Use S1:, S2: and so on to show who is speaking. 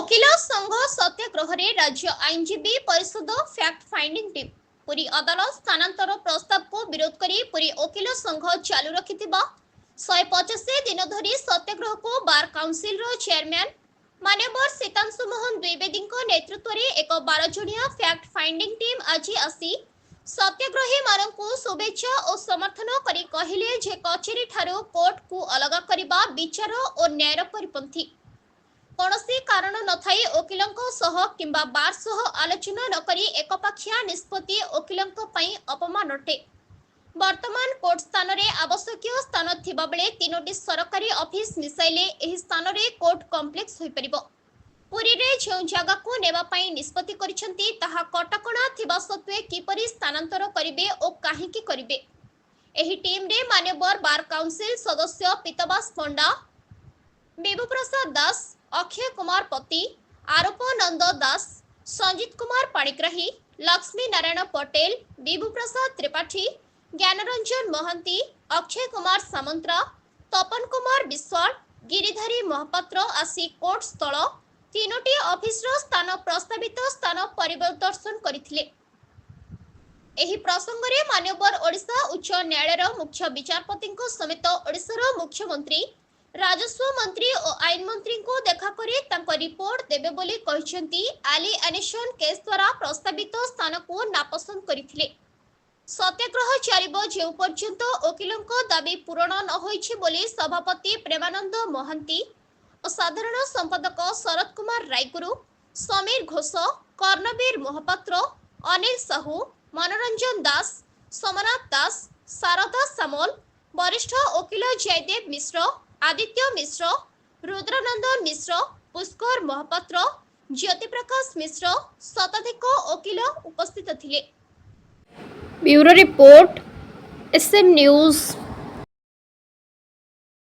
S1: वकिल संघ सत्याग्रह राज्य आईनजीवी परिषद फैक्ट फाइंडिंग टीम पुरी अदालत स्थानांतर प्रस्ताव को विरोध करी पुरी वकिल संघ चालू रखि 150 दिन धरी सत्याग्रह को बार काउंसिल चेयरमैन मान्यवर सीतांशु मोहन द्विवेदी नेतृत्व में एक 12 जणिया फैक्ट फाइंडिंग टीम आज आसी सत्याग्रही मानकु शुभेच्छा और समर्थन करी कहिले जे कचेरी ठारो कोर्ट को अलग करबा विचार और न्यायर परिपंथी कौनसी कारण नथाई वकिलंको सह किंबा बार सह आलोचना नकरी एकपाखिया निष्पत्ति वकिलंको पई अपमान अटे। वर्तमान कोर्ट स्थान रे आवश्यक स्थान थिबा बेले तीनोटी सरकारी ऑफिस मिसाइले एही स्थान रे कोर्ट कॉम्प्लेक्स होई परिबो। पुरी रे जो जगह को नेबा पई निष्पत्ति करिसंती ताहा कटकणा थिबा सत्वे किपरि स्थानांतर करिवे ओ काहेकि करिवे। एही टीम रे मान्यवर बार काउंसिल सदस्य पीतवास पंडा, विभु प्रसाद दास, अक्षय कुमार पति, आरोप नंद दास, संजीत कुमार पाणिग्राही, लक्ष्मी नारायण पटेल, विभु प्रसाद त्रिपाठी, ज्ञानरंजन महंती, अक्षय कुमार सामंतरा, तपन कुमार विश्वाल, गिरिधारी महापात्र आसी कोर्ट स्थल तीनोटी ऑफिस स्थान प्रस्तावित स्थान परिदर्शन करथिले। एही प्रसंग रे मान्यवर ओडिशा उच्च न्यायालय मुख्य विचारपति समेत ओडिशा मुख्यमंत्री, राजस्व मंत्री और आईन मंत्री को देखा करे तांको रिपोर्ट देबे बोली कहिसेंती। आली एनिशन केस द्वारा प्रस्तावित स्थान को नापसंद करिथिले। सत्याग्रह चलिबो जे पर्यंत वकिलंको दाबी पूरण न होईछि बोली सभापति प्रेमानंद महंती और साधारण संपादक शरद कुमार रायगुरु, समीर घोष, कर्णवीर महापात्र, अनिल साहू, मनोरंजन दास, सोमनाथ दास, शारदा सामल, वरिष्ठ वकिल जयदेव मिश्र, आदित्य मिश्र, रुद्रनंदन मिश्र, पुष्कर महापात्र, ज्योति प्रकाश मिश्र शताधिक वकिल उपस्थित थिले। Bureau report SM news.